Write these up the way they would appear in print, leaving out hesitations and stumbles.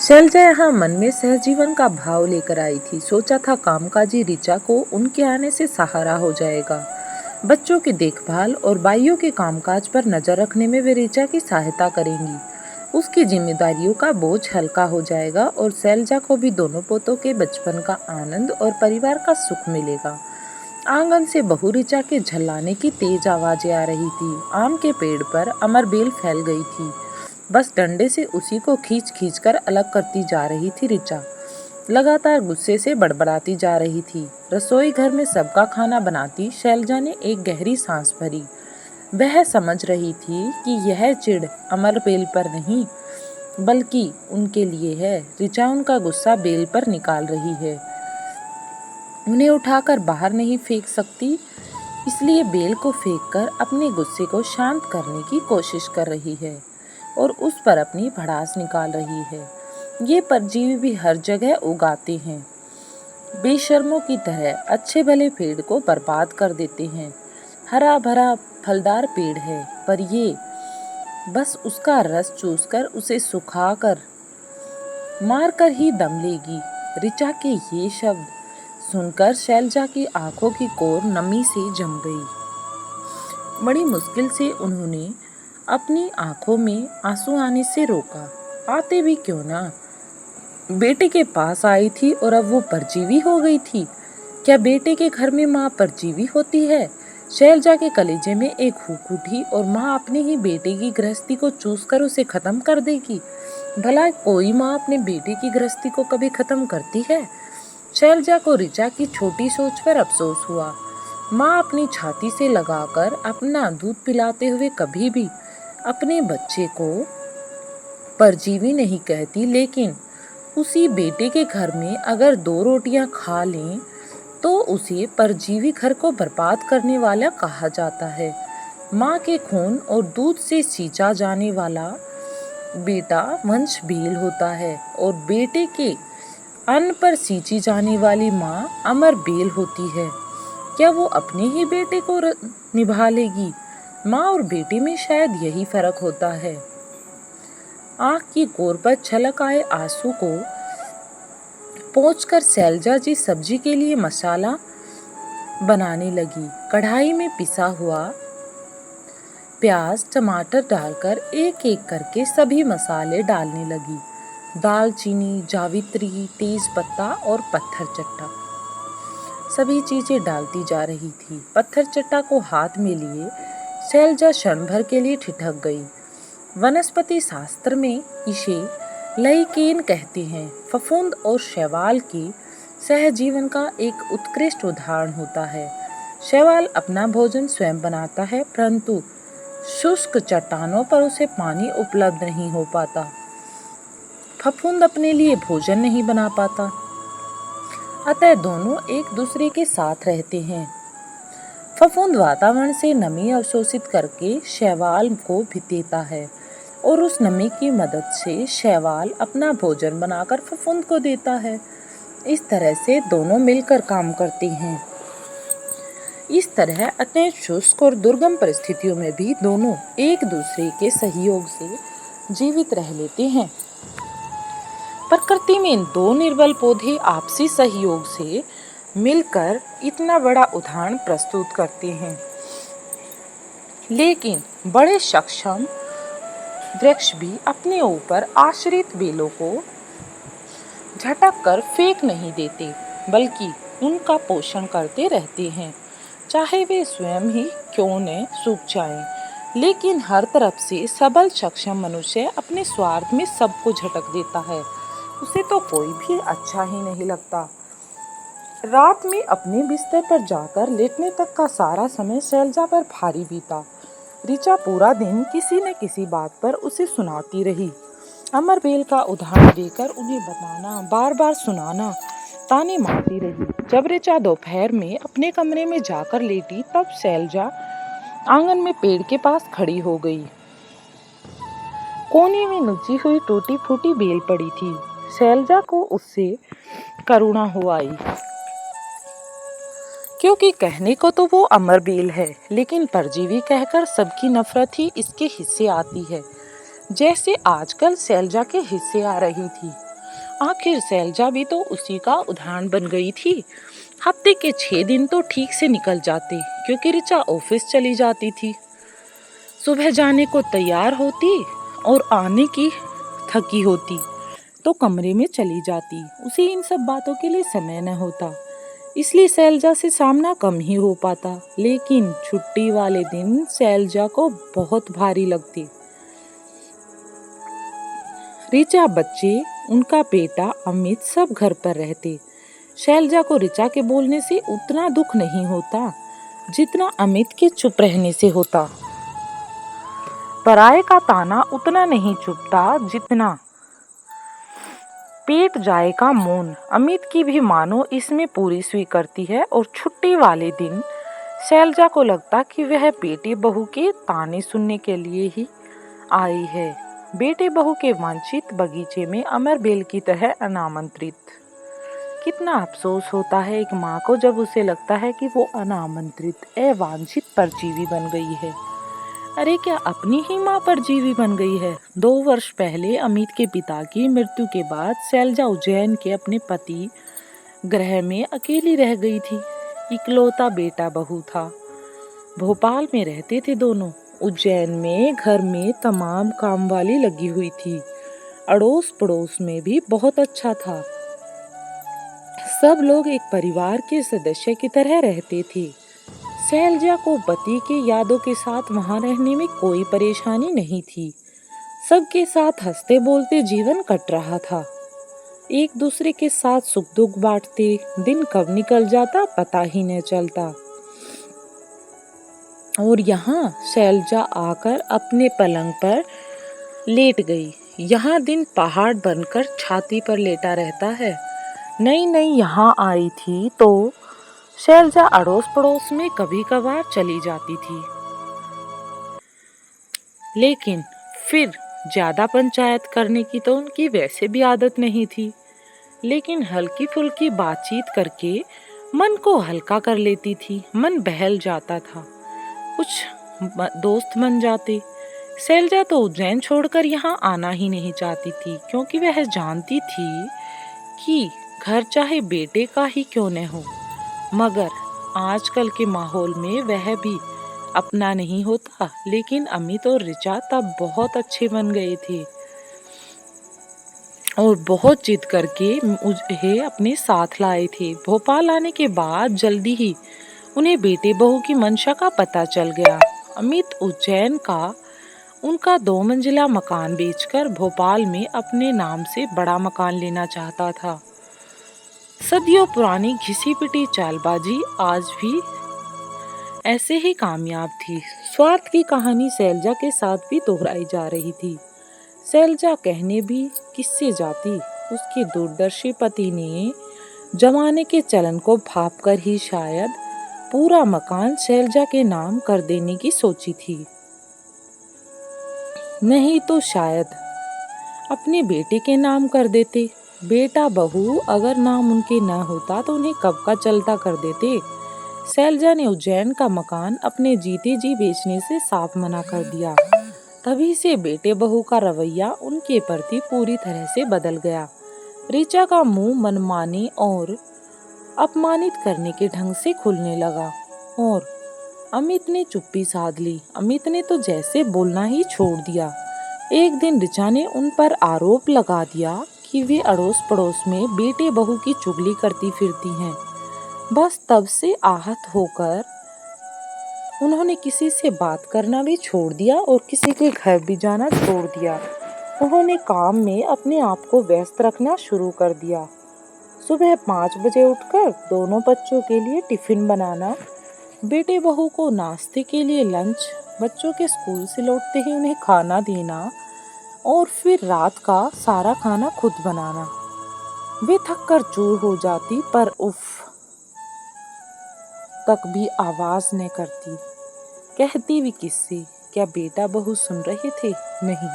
शैलजा यहाँ मन में सहजीवन का भाव लेकर आई थी। सोचा था कामकाजी ऋचा को उनके आने से सहारा हो जाएगा। बच्चों की देखभाल और बाइयों के कामकाज पर नजर रखने में वे ऋचा की सहायता करेंगी। उसकी जिम्मेदारियों का बोझ हल्का हो जाएगा और शैलजा को भी दोनों पोतों के बचपन का आनंद और परिवार का सुख मिलेगा। आंगन से बहू ऋचा के झल्लाने की तेज आवाजें आ रही थी। आम के पेड़ पर अमरबेल फैल गई थी। बस डंडे से उसी को खींच खींच कर अलग करती जा रही थी ऋचा। लगातार गुस्से से बड़बड़ाती जा रही थी। रसोई घर में सबका खाना बनाती शैलजा ने एक गहरी सांस भरी। वह समझ रही थी कि यह चिढ़ अमरबेल पर नहीं बल्कि उनके लिए है। ऋचा उनका गुस्सा बेल पर निकाल रही है। उन्हें उठाकर बाहर नहीं फेंक सकती, इसलिए बेल को फेंककर अपने गुस्से को शांत करने की कोशिश कर रही है और उस पर अपनी भड़ास निकाल रही है। ये परजीवी भी हर जगह उगाते हैं। बेशर्मों की तरह अच्छे भले पेड़ को बर्बाद कर देते हैं। हरा भरा फलदार पेड़ है, पर ये बस उसका रस चूसकर उसे सुखाकर मारकर ही दम लेगी। ऋचा के ये शब्द सुनकर शैलजा की आंखों की कोर नमी से जम गई। बड़ी मुश्किल से उन्होंने अपनी आंखों में आंसू आने से रोका। आते भी क्यों ना, बेटे के पास आई थी और अब वो परजीवी हो गई थी। क्या बेटे के घर में माँ परजीवी होती है? शैलजा के कलेजे में एक हुक उठी और माँ अपने ही बेटे की गृहस्थी को चूस कर उसे खत्म कर देगी। भला कोई माँ अपने बेटे की गृहस्थी को कभी खत्म करती है? शैलजा को ऋचा की छोटी सोच पर अफसोस हुआ। माँ अपनी छाती से लगाकर अपना दूध पिलाते हुए कभी भी अपने बच्चे को परजीवी नहीं कहती, लेकिन उसी बेटे के घर में अगर 2 रोटियां खा लें तो उसे परजीवी घर को बर्बाद करने वाला कहा जाता है। माँ के खून और दूध से सींचा जाने वाला बेटा वंशभेल होता है और बेटे के अन्न पर सींची जाने वाली माँ अमरबेल होती है। क्या वो अपने ही बेटे को निभा लेगी? माँ और बेटे में शायद यही फर्क होता है। आँख की कोर पर छलक आए आंसू को पोंछकर शैलजा जी सब्जी के लिए मसाला बनाने लगी। कढ़ाई में पिसा हुआ प्याज टमाटर डालकर एक एक करके सभी मसाले डालने लगी। दालचीनी, जावित्री, तेज पत्ता और पत्थर चट्टा, सभी चीजें डालती जा रही थी। पत्थर चट्टा को हाथ में लिए शैलजा क्षण भर के लिए ठिठक गई। वनस्पति शास्त्र में इसे लाइकेन कहते हैं। फफूंद और शैवाल के सहजीवन का एक उत्कृष्ट उदाहरण होता है। शैवाल अपना भोजन स्वयं बनाता है, परंतु शुष्क चट्टानों पर उसे पानी उपलब्ध नहीं हो पाता। फफूंद अपने लिए भोजन नहीं बना पाता, अतः दोनों एक दूसरे के साथ रहते हैं। फफूंद वातावरण से नमी अवशोषित करके शैवाल को भी देता है और उस नमी की मदद से शैवाल अपना भोजन बनाकर फफूंद को देता है। इस तरह से दोनों मिलकर काम करते हैं। इस तरह अत्यंत शुष्क और दुर्गम परिस्थितियों में भी दोनों एक दूसरे के सहयोग से जीवित रह लेते हैं। प्रकृति में इन 2 निर्बल पौधे आपसी सहयोग से मिलकर इतना बड़ा उदाहरण प्रस्तुत करते हैं। लेकिन बड़े सक्षम वृक्ष भी अपने ऊपर आश्रित बेलों को झटक कर फेंक नहीं देते, बल्कि उनका पोषण करते रहते हैं, चाहे वे स्वयं ही क्यों न सूख जाएं। लेकिन हर तरफ से सबल सक्षम मनुष्य अपने स्वार्थ में सबको झटक देता है। उसे तो कोई भी अच्छा ही नहीं लगता। रात में अपने बिस्तर पर जाकर लेटने तक का सारा समय शैलजा पर भारी बीता। ऋचा पूरा दिन किसी न किसी बात पर उसे सुनाती रही। अमरबेल का उदाहरण देकर उन्हें बताना, बार बार सुनाना, ताने मारती रही। जब ऋचा दोपहर में अपने कमरे में जाकर लेटी, तब शैलजा आंगन में पेड़ के पास खड़ी हो गई। कोने में नुची हुई टूटी फूटी बेल पड़ी थी। शैलजा को उससे करुणा हो आई, क्योंकि कहने को तो वो अमरबेल है, लेकिन परजीवी कहकर सबकी नफरत ही इसके हिस्से आती है, जैसे आजकल शैलजा के हिस्से आ रही थी। आखिर शैलजा भी तो उसी का उदाहरण बन गई थी। हफ्ते के 6 दिन तो ठीक से निकल जाते क्योंकि ऋचा ऑफिस चली जाती थी। सुबह जाने को तैयार होती और आने की थकी होती तो कमरे में चली जाती। उसे इन सब बातों के लिए समय न होता, इसलिए शैलजा से सामना कम ही हो पाता। लेकिन छुट्टी वाले दिन शैलजा को बहुत भारी लगती। ऋचा, बच्चे, उनका बेटा अमित सब घर पर रहते। शैलजा को ऋचा के बोलने से उतना दुख नहीं होता जितना अमित के चुप रहने से होता। पराये का ताना उतना नहीं चुभता जितना पेट जाए का मौन। अमित की भी मानो इसमें पूरी सुई करती है और छुट्टी वाले दिन शैलजा को लगता कि वह बेटी बहू के ताने सुनने के लिए ही आई है। बेटे बहू के वांछित बगीचे में अमर बेल की तरह अनामंत्रित। कितना अफसोस होता है एक माँ को जब उसे लगता है कि वो अनामंत्रित अवांछित परजीवी बन गई है। अरे क्या अपनी ही माँ परजीवी बन गई है। 2 वर्ष पहले अमित के पिता की मृत्यु के बाद शैलजा उज्जैन के अपने पति गृह में अकेली रह गई थी। इकलौता बेटा बहू था। भोपाल में रहते थे दोनों। उज्जैन में घर में तमाम काम वाली लगी हुई थी। अड़ोस पड़ोस में भी बहुत अच्छा था। सब लोग एक परिवार के सदस्य की तरह रहते थे। शैलजा को पति के यादों के साथ वहां रहने में कोई परेशानी नहीं थी। सबके साथ हंसते बोलते जीवन कट रहा था। एक दूसरे के साथ सुख दुख बांटते। दिन कब निकल जाता पता ही न चलता। और यहाँ शैलजा आकर अपने पलंग पर लेट गई। यहाँ दिन पहाड़ बनकर छाती पर लेटा रहता है। नई नई यहाँ आई थी तो शैलजा अड़ोस पड़ोस में कभी कभार चली जाती थी, लेकिन फिर ज्यादा पंचायत करने की तो उनकी वैसे भी आदत नहीं थी। लेकिन हल्की फुल्की बातचीत करके मन को हल्का कर लेती थी। मन बहल जाता था। कुछ दोस्त बन जाते। शैलजा तो उज्जैन छोड़कर यहाँ आना ही नहीं चाहती थी क्योंकि वह जानती थी कि घर चाहे बेटे का ही क्यों न हो, मगर आजकल के माहौल में वह भी अपना नहीं होता। लेकिन अमित और ऋचा तब बहुत अच्छे बन गए थे और बहुत जिद करके मुझे अपने साथ लाए थे। भोपाल आने के बाद जल्दी ही उन्हें बेटे बहू की मंशा का पता चल गया। अमित उज्जैन का उनका 2 मंजिला मकान बेचकर भोपाल में अपने नाम से बड़ा मकान लेना चाहता था। सदियों पुरानी घिसी पिटी चालबाजी आज भी ऐसे ही कामयाब थी। स्वार्थ की कहानी शैलजा के साथ भी दोहराई जा रही थी। शैलजा कहने भी किससे जाती। उसके दूरदर्शी पति ने जमाने के चलन को भांपकर ही शायद पूरा मकान शैलजा के नाम कर देने की सोची थी। नहीं तो शायद अपने बेटे के नाम कर देते। बेटा बहू अगर नाम उनके न होता तो उन्हें कब का चलता कर देते। शैलजा ने उज्जैन का मकान अपने जीते जी बेचने से साफ मना कर दिया। तभी से बेटे बहू का रवैया उनके प्रति पूरी तरह से बदल गया। ऋचा का मुंह मनमाने और अपमानित करने के ढंग से खुलने लगा और अमित ने चुप्पी साध ली। अमित ने तो जैसे बोलना ही छोड़ दिया। एक दिन ऋचा ने उन पर आरोप लगा दिया कि वे अड़ोस पड़ोस में बेटे बहू की चुगली करती फिरती हैं। बस तब से आहत होकर उन्होंने किसी से बात करना भी छोड़ दिया और किसी के घर भी जाना छोड़ दिया। उन्होंने काम में अपने आप को व्यस्त रखना शुरू कर दिया। सुबह 5 बजे उठकर दोनों बच्चों के लिए टिफिन बनाना, बेटे बहू को नाश्ते के लिए लंच, बच्चों के स्कूल से लौटते ही उन्हें खाना देना और फिर रात का सारा खाना खुद बनाना। वे थक कर चूर हो जाती पर उफ तक भी आवाज न करती। कहती भी किससे? क्या बेटा बहू सुन रहे थे? नहीं।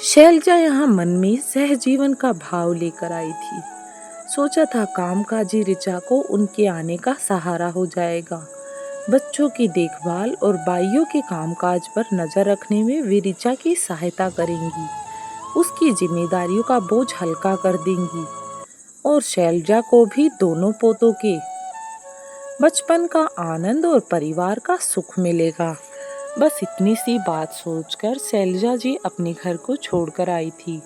शैलजा यहाँ मन में सहजीवन का भाव लेकर आई थी। सोचा था कामकाजी ऋचा को उनके आने का सहारा हो जाएगा। बच्चों की देखभाल और बाइयों के कामकाज पर नजर रखने में वे ऋचा की सहायता करेंगी। उसकी जिम्मेदारियों का बोझ हल्का कर देंगी और शैलजा को भी दोनों पोतों के बचपन का आनंद और परिवार का सुख मिलेगा। बस इतनी सी बात सोचकर शैलजा जी अपने घर को छोड़कर आई थी,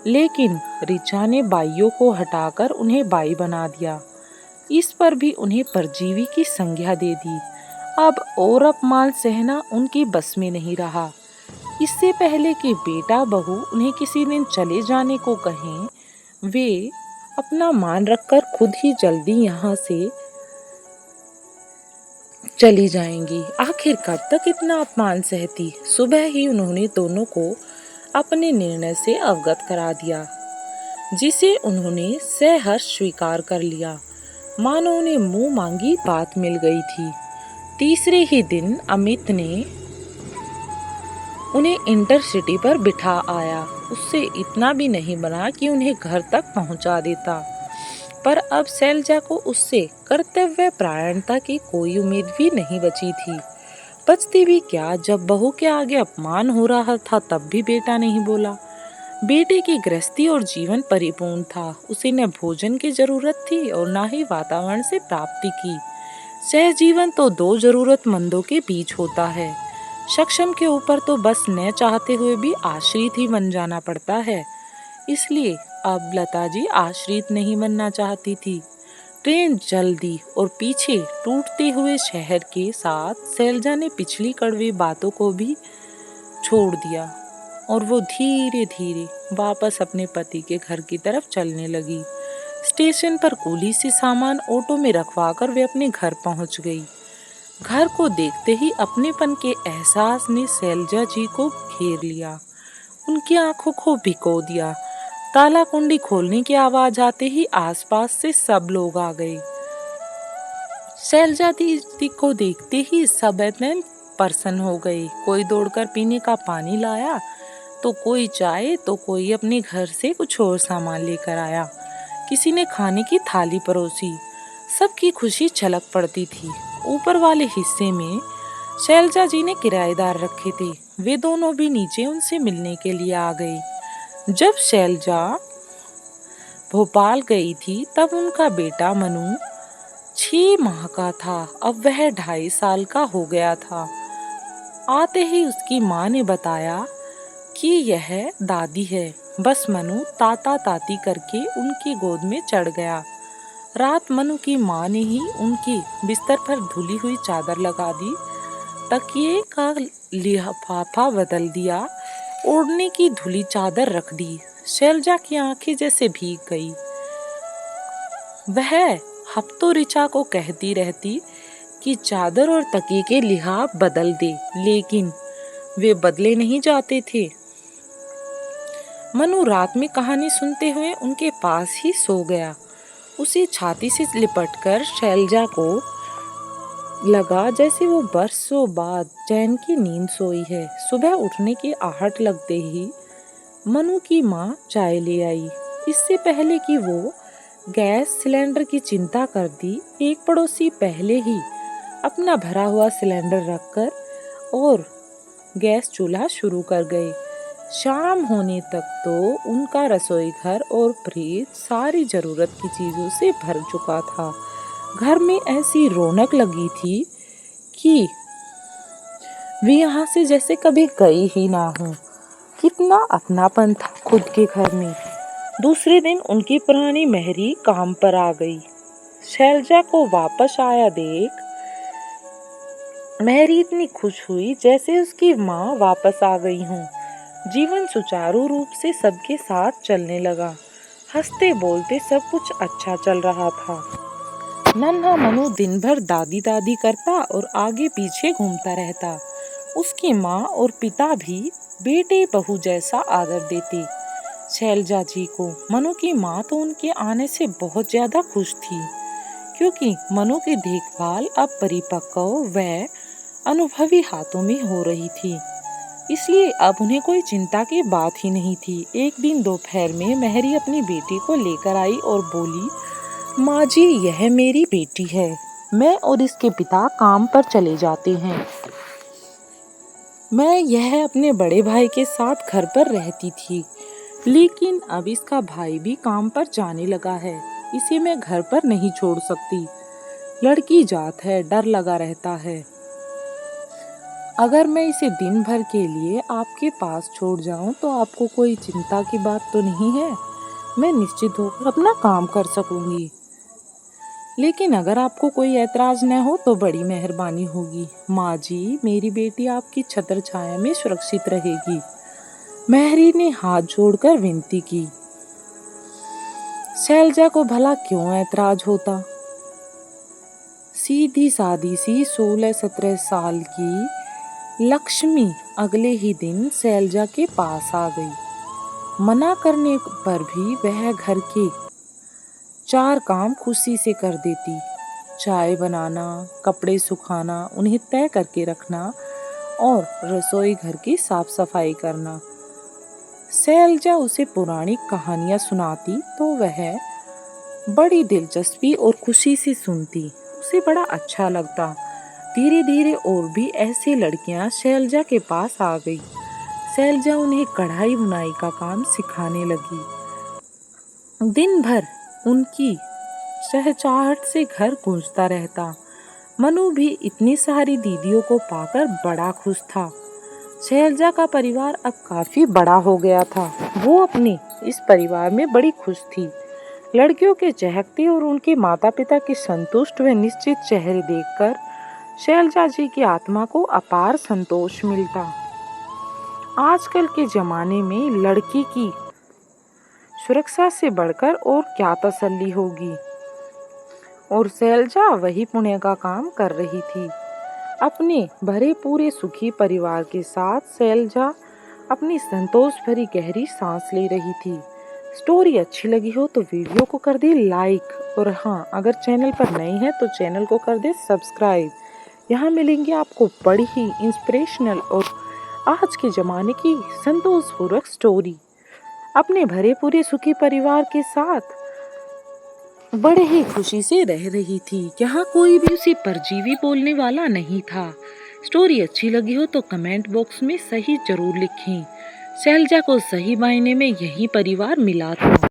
लेकिन ऋचा ने बाइयों को हटाकर उन्हें बाई बना दिया। इस पर भी उन्हें परजीवी की संज्ञा दे दी। अब और अपमान सहना उनकी बस में नहीं रहा। इससे पहले कि बेटा बहू उन्हें किसी दिन चले जाने को कहें, वे अपना मान रखकर खुद ही जल्दी यहाँ से चली जाएंगी। आखिर कब तक इतना अपमान सहती। सुबह ही उन्होंने दोनों को अपने निर्णय से अवगत करा दिया, जिसे उन्होंने सहर्ष स्वीकार कर लिया, मानो उन्हें मुंह मांगी बात मिल गई थी। तीसरे ही दिन अमित ने उन्हें इंटरसिटी पर बिठा आया। उससे इतना भी नहीं बना कि उन्हें घर तक पहुंचा देता, पर अब शैलजा को उससे कर्तव्य परायणता की कोई उम्मीद भी नहीं बची थी। बचती भी क्या, जब बहू के आगे अपमान हो रहा था तब भी बेटा नहीं बोला। बेटे की गृहस्थी और जीवन परिपूर्ण था। उसे न भोजन की जरूरत थी और न ही वातावरण से प्राप्ति की। सहजीवन तो दो जरूरतमंदों के बीच होता है। सक्षम के ऊपर तो बस न चाहते हुए भी आश्रित ही बन जाना पड़ता है। इसलिए अब लता जी आश्रित नहीं बनना चाहती थी। ट्रेन जल्दी और पीछे टूटते हुए शहर के साथ शैलजा ने पिछली कड़वी बातों को भी छोड़ दिया और वो धीरे धीरे वापस अपने पति के घर की तरफ चलने लगी। स्टेशन पर कुली से सामान ऑटो में रखवाकर वे अपने घर पहुंच गई। घर को देखते ही अपनेपन के एहसास ने शैलजा जी को घेर लिया, उनकी आंखों को भिगो दिया। ताला कुंडी खोलने की आवाज आते ही आसपास से सब लोग आ गए। शैलजा दीदी को देखते ही सब इतने प्रसन्न हो गए। कोई दौड़कर पीने का पानी लाया, तो कोई चाय, तो कोई अपने घर से कुछ और सामान लेकर आया। किसी ने खाने की थाली परोसी। सबकी खुशी छलक पड़ती थी। ऊपर वाले हिस्से में शैलजा जी ने किराएदार रखे थे। वे दोनों भी नीचे उनसे मिलने के लिए आ गए। जब शैलजा भोपाल गई थी तब उनका बेटा मनु 6 माह का था। अब वह 2.5 साल का हो गया था। आते ही उसकी माँ ने बताया कि यह दादी है। बस मनु ताता ताती करके उनकी गोद में चढ़ गया। रात मनु की माँ ने ही उनकी बिस्तर पर धुली हुई चादर लगा दी, तकिए का लिफाफा बदल दिया, ओढ़ने की धुली चादर रख दी। शैलजा की आंखें जैसे भीग गई। वह हफ्तों ऋचा को कहती रहती कि चादर और तकिए के लिहाफ बदल दे, लेकिन वे बदले नहीं जाते थे। मनु रात में कहानी सुनते हुए उनके पास ही सो गया। उसे छाती से लिपटकर शैलजा को लगा जैसे वो बरसों बाद चैन की नींद सोई है। सुबह उठने की आहट लगते ही मनु की माँ चाय ले आई। इससे पहले कि वो गैस सिलेंडर की चिंता करती, एक पड़ोसी पहले ही अपना भरा हुआ सिलेंडर रखकर और गैस चूल्हा शुरू कर गए। शाम होने तक तो उनका रसोई घर और फ्रिज सारी जरूरत की चीजों से भर चुका था। घर में ऐसी रौनक लगी थी कि वे यहाँ से जैसे कभी गई ही ना हो। कितना अपनापन था खुद के घर में। दूसरे दिन उनकी पुरानी मेहरी काम पर आ गई। शैलजा को वापस आया देख मेहरी इतनी खुश हुई जैसे उसकी माँ वापस आ गई हूँ। जीवन सुचारू रूप से सबके साथ चलने लगा। हंसते बोलते सब कुछ अच्छा चल रहा था। नन्हा मनु दिन भर दादी दादी करता और आगे पीछे घूमता रहता। उसकी माँ और पिता भी बेटे बहू जैसा आदर देते शैलजा जी को। मनु की माँ तो उनके आने से बहुत ज्यादा खुश थी, क्योंकि मनु की देखभाल अब परिपक्व व अनुभवी हाथों में हो रही थी। इसलिए अब उन्हें कोई चिंता की बात ही नहीं थी। एक दिन दोपहर में मेहरी अपनी बेटी को लेकर आई और बोली, माँ जी, यह मेरी बेटी है। मैं और इसके पिता काम पर चले जाते हैं। मैं यह अपने बड़े भाई के साथ घर पर रहती थी। लेकिन अब इसका भाई भी काम पर जाने लगा है, इसे मैं घर पर नहीं छोड़ सकती। लड़की जात है, डर लगा रहता है। अगर मैं इसे दिन भर के लिए आपके पास छोड़ जाऊं तो आपको कोई चिंता की बात तो नहीं है? मैं निश्चित होकर अपना काम कर सकूंगी। लेकिन अगर आपको कोई ऐतराज न हो तो बड़ी मेहरबानी होगी। माँ जी, मेरी बेटी आपकी छत्र छाया में सुरक्षित रहेगी। मेहरी ने हाथ जोड़कर विनती की। शैलजा को भला क्यों ऐतराज होता? सीधी सादी सी 16-17 साल की लक्ष्मी अगले ही दिन शैलजा के पास आ गई। मना करने पर भी वह घर के 4 काम खुशी से कर देती। चाय बनाना, कपड़े सुखाना, उन्हें तय करके रखना और रसोई घर की साफ सफाई करना। शैलजा उसे पुरानी कहानियां सुनाती तो वह बड़ी दिलचस्पी और खुशी से सुनती। उसे बड़ा अच्छा लगता। धीरे धीरे और भी ऐसी लड़कियां शैलजा के पास आ गई। शैलजा उन्हें कढ़ाई बुनाई का काम सिखाने लगी। दिन भर उनकी चहचहाहट से घर गूंजता रहता। मनु भी इतनी सारी दीदियों को पाकर बड़ा खुश था। शैलजा का परिवार अब काफी बड़ा हो गया था। वो अपने इस परिवार में बड़ी खुश थी। लड़कियों के चहकते और उनके माता पिता के संतुष्ट व निश्चित चेहरे देखकर शैलजा जी की आत्मा को अपार संतोष मिलता। आजकल के जमाने में लड़की की सुरक्षा से बढ़कर और क्या तसल्ली होगी। और शैलजा वही पुण्य का काम कर रही थी। अपने भरे पूरे सुखी परिवार के साथ शैलजा अपनी संतोष भरी गहरी सांस ले रही थी। स्टोरी अच्छी लगी हो तो वीडियो को कर दे लाइक, और हाँ, अगर चैनल पर नए हैं तो चैनल को कर दे सब्सक्राइब। यहाँ मिलेंगे आपको बड़ी ही इंस्पिरेशनल और आज के ज़माने की संतोषपूर्वक स्टोरी। अपने भरे पूरे सुखी परिवार के साथ बड़े ही खुशी से रह रही थी। यहाँ कोई भी उसे परजीवी बोलने वाला नहीं था। स्टोरी अच्छी लगी हो तो कमेंट बॉक्स में सही जरूर लिखें। शैलजा को सही मायने में यही परिवार मिला था।